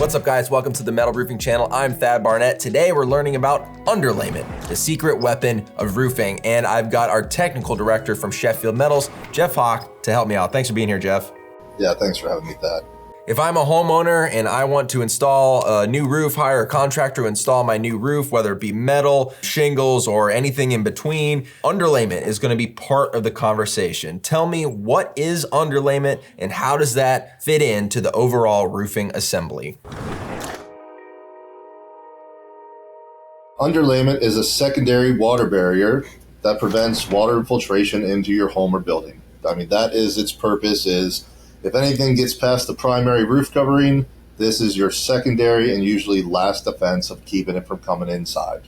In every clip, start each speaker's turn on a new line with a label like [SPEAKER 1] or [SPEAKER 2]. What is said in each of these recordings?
[SPEAKER 1] What's up, guys? Welcome to the Metal Roofing Channel. I'm Barnette. Today we're learning about underlayment, the secret weapon of roofing. And I've got our technical director from Sheffield Metals, Hock, to help me out. Thanks for being here, Jeff.
[SPEAKER 2] Yeah, thanks for having me, Thad.
[SPEAKER 1] If I'm a homeowner and I want to install a new roof, hire a contractor to install my new roof, whether it be metal, shingles, or anything in between, underlayment is going to be part of the conversation. Tell me, what is underlayment and how does that fit into the overall roofing assembly?
[SPEAKER 2] Underlayment is a secondary water barrier that prevents water infiltration into your home or building. I mean, that is its purpose, is if anything gets past the primary roof covering, this is your secondary and usually last defense of keeping it from coming inside.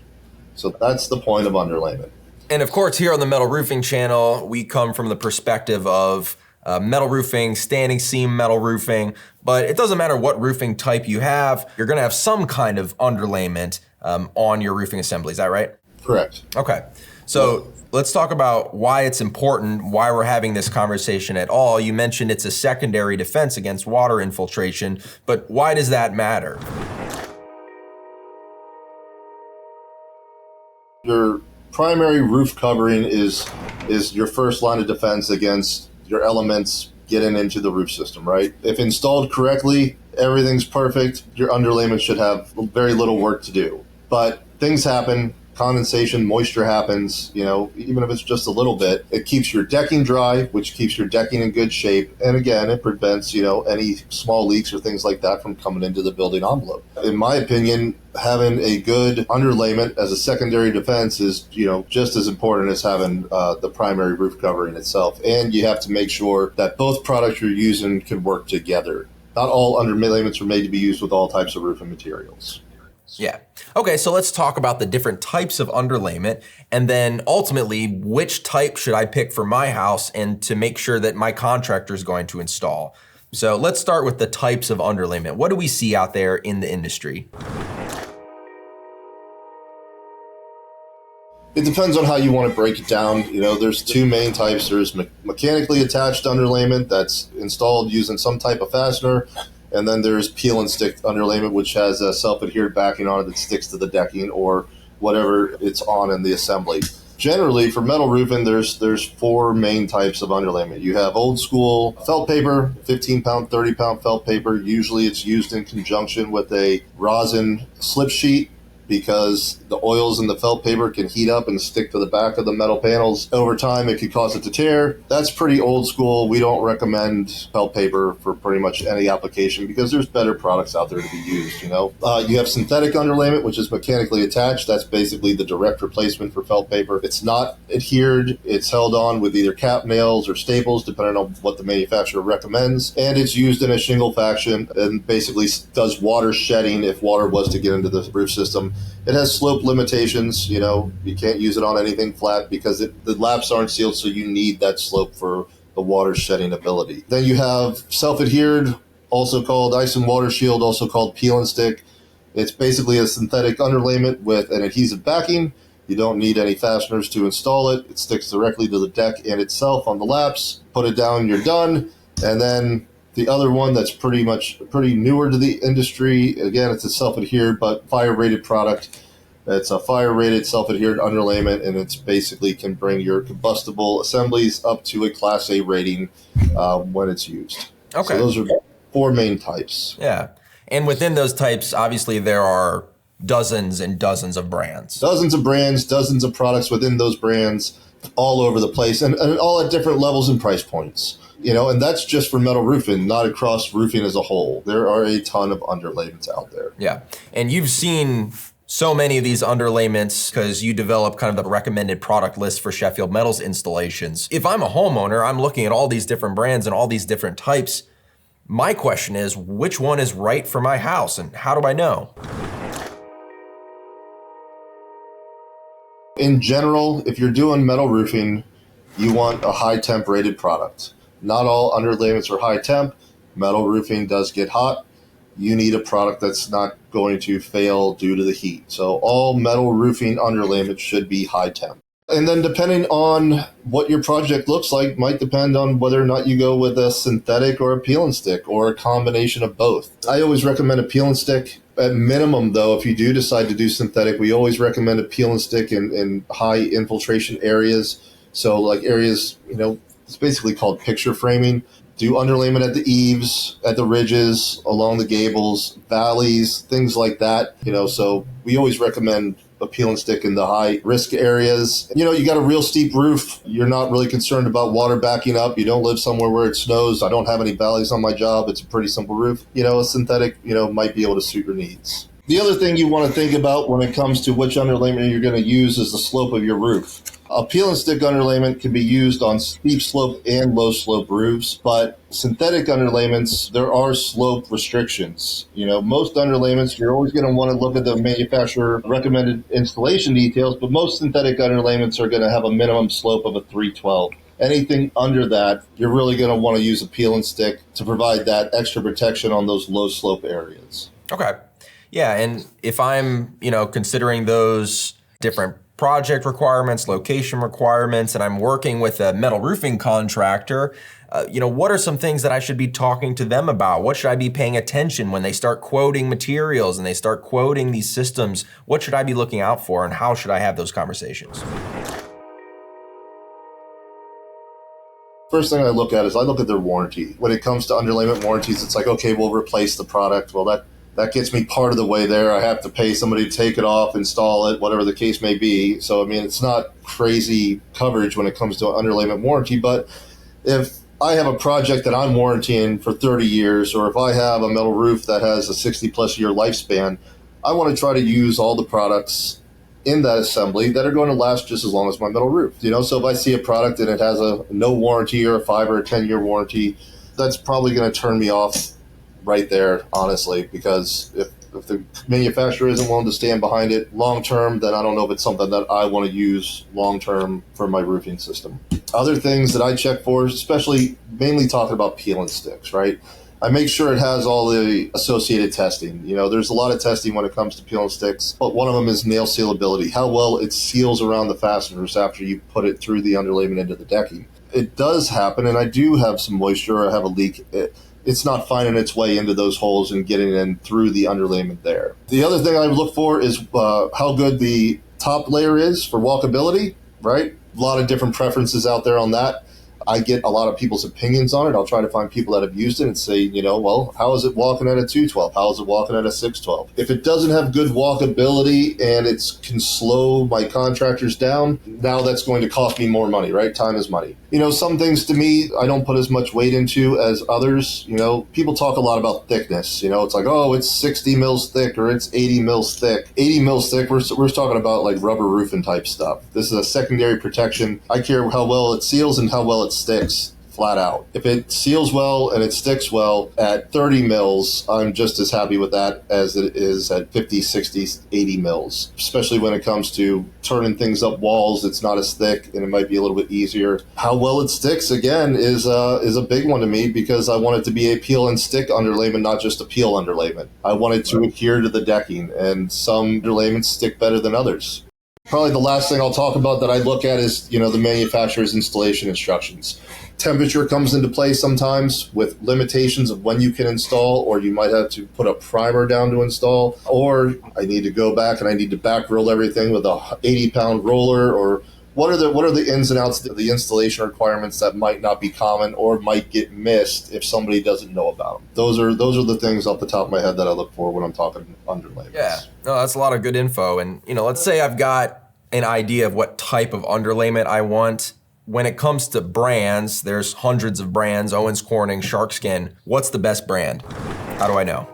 [SPEAKER 2] So that's the point of underlayment.
[SPEAKER 1] And of course, here on the Metal Roofing Channel, we come from the perspective of metal roofing, standing seam metal roofing, but it doesn't matter what roofing type you have, you're gonna have some kind of underlayment on your roofing assembly, is that right?
[SPEAKER 2] Correct.
[SPEAKER 1] Okay, so let's talk about why it's important, why we're having this conversation at all. You mentioned it's a secondary defense against water infiltration, but why does that matter?
[SPEAKER 2] Your primary roof covering is your first line of defense against your elements getting into the roof system, right? If installed correctly, everything's perfect. Your underlayment should have very little work to do. But things happen. Condensation, moisture happens, even if it's just a little bit. It keeps your decking dry, which keeps your decking in good shape. And again, it prevents, any small leaks or things like that from coming into the building envelope. In my opinion, having a good underlayment as a secondary defense is, just as important as having the primary roof covering itself. And you have to make sure that both products you're using can work together. Not all underlayments are made to be used with all types of roofing materials.
[SPEAKER 1] Yeah. Okay, so let's talk about the different types of underlayment and then ultimately which type should I pick for my house and to make sure that my contractor is going to install. So let's start with the types of underlayment. What do we see out there in the industry?
[SPEAKER 2] It depends on how you want to break it down. There's two main types. There's mechanically attached underlayment that's installed using some type of fastener. And then there's peel and stick underlayment, which has a self-adhered backing on it that sticks to the decking or whatever it's on in the assembly. Generally, for metal roofing, there's four main types of underlayment. You have old school felt paper, 15-pound, 30-pound felt paper. Usually it's used in conjunction with a rosin slip sheet, because the oils in the felt paper can heat up and stick to the back of the metal panels. Over time, it could cause it to tear. That's pretty old school. We don't recommend felt paper for pretty much any application because there's better products out there to be used, You have synthetic underlayment, which is mechanically attached. That's basically the direct replacement for felt paper. It's not adhered. It's held on with either cap nails or staples, depending on what the manufacturer recommends. And it's used in a shingle fashion and basically does water shedding if water was to get into the roof system. It has slope limitations. You can't use it on anything flat because the laps aren't sealed, so you need that slope for the water shedding ability. Then you have self-adhered, also called ice and water shield, also called peel and stick. It's basically a synthetic underlayment with an adhesive backing. You don't need any fasteners to install it. It sticks directly to the deck and itself on the laps. Put it down, you're done. And then the other one that's pretty newer to the industry, again, it's a self-adhered but fire-rated product. It's a fire-rated self-adhered underlayment, and it's basically can bring your combustible assemblies up to a Class A rating when it's used.
[SPEAKER 1] Okay.
[SPEAKER 2] So those are four main types.
[SPEAKER 1] Yeah. And within those types, obviously there are dozens and dozens of brands.
[SPEAKER 2] Dozens of brands, dozens of products within those brands all over the place, and all at different levels and price points. And that's just for metal roofing, not across roofing as a whole. There are a ton of underlayments out there.
[SPEAKER 1] Yeah. And you've seen so many of these underlayments because you develop kind of the recommended product list for Sheffield Metals installations. If I'm a homeowner, I'm looking at all these different brands and all these different types. My question is, which one is right for my house and how do I know?
[SPEAKER 2] In general, if you're doing metal roofing, you want a high temp rated product. Not all underlayments are high temp. Metal roofing does get hot. You need a product that's not going to fail due to the heat. So all metal roofing underlayment should be high temp. And then depending on what your project looks like might depend on whether or not you go with a synthetic or a peel and stick or a combination of both. I always recommend a peel and stick. At minimum, though, if you do decide to do synthetic, we always recommend a peel and stick in high infiltration areas. So like areas, it's basically called picture framing. Do underlayment at the eaves, at the ridges, along the gables, valleys, things like that. So we always recommend a peel and stick in the high risk areas. You got a real steep roof. You're not really concerned about water backing up. You don't live somewhere where it snows. I don't have any valleys on my job. It's a pretty simple roof. A synthetic, might be able to suit your needs. The other thing you want to think about when it comes to which underlayment you're going to use is the slope of your roof. A peel and stick underlayment can be used on steep slope and low slope roofs, but synthetic underlayments, there are slope restrictions. Most underlayments, you're always going to want to look at the manufacturer recommended installation details, but most synthetic underlayments are going to have a minimum slope of a 312. Anything under that, you're really going to want to use a peel and stick to provide that extra protection on those low slope areas.
[SPEAKER 1] Okay. Yeah, and if I'm, considering those different project requirements, location requirements, and I'm working with a metal roofing contractor, what are some things that I should be talking to them about? What should I be paying attention when they start quoting materials and they start quoting these systems? What should I be looking out for, and how should I have those conversations?
[SPEAKER 2] First thing I look at is I look at their warranty. When it comes to underlayment warranties, it's like, okay, we'll replace the product. Well, that gets me part of the way there. I have to pay somebody to take it off, install it, whatever the case may be. So, it's not crazy coverage when it comes to an underlayment warranty. But if I have a project that I'm warrantying for 30 years, or if I have a metal roof that has a 60-plus year lifespan, I want to try to use all the products in that assembly that are going to last just as long as my metal roof. So if I see a product and it has a no warranty or a 5 or a 10-year warranty, that's probably going to turn me off right there, honestly, because if the manufacturer isn't willing to stand behind it long term, then I don't know if it's something that I want to use long term for my roofing system. Other things that I check for, especially mainly talking about peel and sticks, right? I make sure it has all the associated testing. There's a lot of testing when it comes to peel and sticks, but one of them is nail sealability, how well it seals around the fasteners after you put it through the underlayment into the decking. It does happen, and I do have some moisture or I have a leak. It's not finding its way into those holes and getting in through the underlayment there. The other thing I look for is how good the top layer is for walkability, right? A lot of different preferences out there on that. I get a lot of people's opinions on it. I'll try to find people that have used it and say, well, how is it walking at a 212? How is it walking at a 612? If it doesn't have good walkability and it can slow my contractors down, now that's going to cost me more money, right? Time is money. Some things to me, I don't put as much weight into as others. People talk a lot about thickness. It's like, oh, it's 60 mils thick or it's 80 mils thick. 80 mils thick, we're talking about like rubber roofing type stuff. This is a secondary protection. I care how well it seals and how well it sticks, flat out. If it seals well and it sticks well at 30 mils, I'm just as happy with that as it is at 50, 60, 80 mils, especially when it comes to turning things up walls. It's not as thick and it might be a little bit easier. How well it sticks, again, is a big one to me because I want it to be a peel and stick underlayment, not just a peel underlayment. I want it to adhere to the decking, and some underlayments stick better than others. Probably the last thing I'll talk about that I look at is, the manufacturer's installation instructions. Temperature comes into play sometimes with limitations of when you can install, or you might have to put a primer down to install, or I need to go back and I need to back roll everything with a 80-pound roller, or what are the ins and outs of the installation requirements that might not be common or might get missed if somebody doesn't know about them. Those are the things off the top of my head that I look for when I'm talking underlayments.
[SPEAKER 1] Yeah, no, that's a lot of good info. And let's say I've got an idea of what type of underlayment I want. When it comes to brands, there's hundreds of brands, Owens Corning, Sharkskin. What's the best brand? How do I know?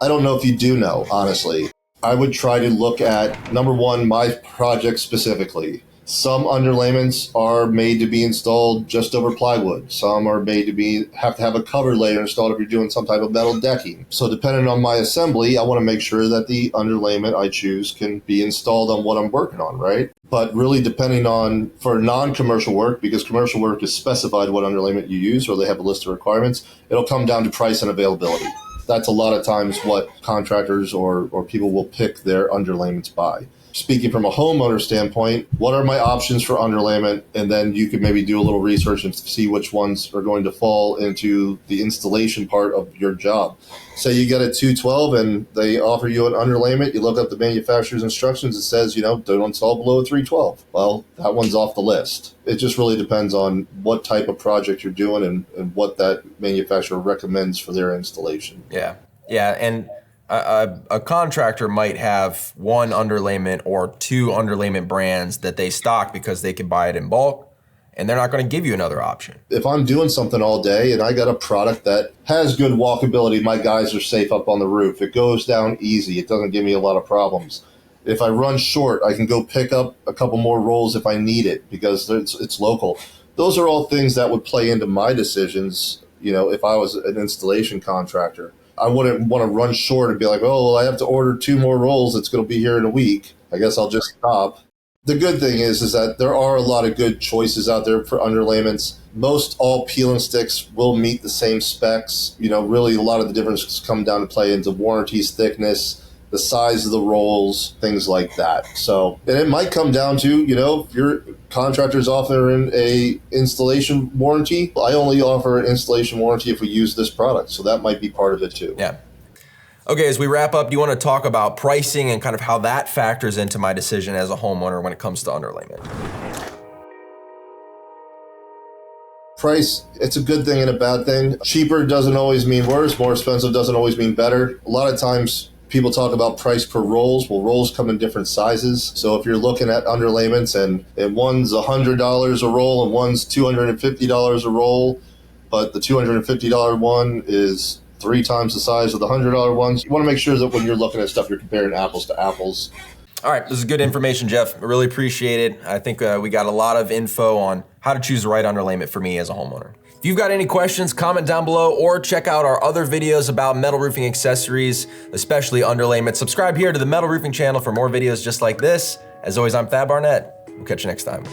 [SPEAKER 2] I don't know if you do know, honestly. I would try to look at, number one, my project specifically. Some underlayments are made to be installed just over plywood. Some are made to have a cover layer installed if you're doing some type of metal decking. So depending on my assembly, I want to make sure that the underlayment I choose can be installed on what I'm working on, right? But really depending on, for non-commercial work, because commercial work is specified what underlayment you use, or they have a list of requirements, it'll come down to price and availability. That's a lot of times what contractors or people will pick their underlayments by. Speaking from a homeowner standpoint, what are my options for underlayment? And then you could maybe do a little research and see which ones are going to fall into the installation part of your job. Say you get a 212 and they offer you an underlayment, you look up the manufacturer's instructions, it says, don't install below a 312. Well, that one's off the list. It just really depends on what type of project you're doing and what that manufacturer recommends for their installation.
[SPEAKER 1] Yeah. Yeah. And a contractor might have one underlayment or two underlayment brands that they stock because they can buy it in bulk, and they're not going to give you another option.
[SPEAKER 2] If I'm doing something all day and I got a product that has good walkability, my guys are safe up on the roof. It goes down easy. It doesn't give me a lot of problems. If I run short, I can go pick up a couple more rolls if I need it because it's local. Those are all things that would play into my decisions, if I was an installation contractor. I wouldn't want to run short and be like, oh, well, I have to order 2 more rolls. It's going to be here in a week. I guess I'll just stop. The good thing is that there are a lot of good choices out there for underlayments. Most all peel and sticks will meet the same specs. Really a lot of the differences come down to play into warranties, thickness, the size of the rolls, things like that. So, and it might come down to, if your contractor's offering a installation warranty, I only offer an installation warranty if we use this product. So that might be part of it too.
[SPEAKER 1] Yeah. Okay, as we wrap up, do you want to talk about pricing and kind of how that factors into my decision as a homeowner when it comes to underlayment?
[SPEAKER 2] Price, it's a good thing and a bad thing. Cheaper doesn't always mean worse. More expensive doesn't always mean better. A lot of times people talk about price per rolls. Well, rolls come in different sizes. So if you're looking at underlayments and one's $100 a roll and one's $250 a roll, but the $250 one is 3 times the size of the $100 ones, you want to make sure that when you're looking at stuff, you're comparing apples to apples.
[SPEAKER 1] All right, this is good information, Jeff. I really appreciate it. I think we got a lot of info on how to choose the right underlayment for me as a homeowner. If you've got any questions, comment down below or check out our other videos about metal roofing accessories, especially underlayment. Subscribe here to the Metal Roofing channel for more videos just like this. As always, I'm Barnette. We'll catch you next time.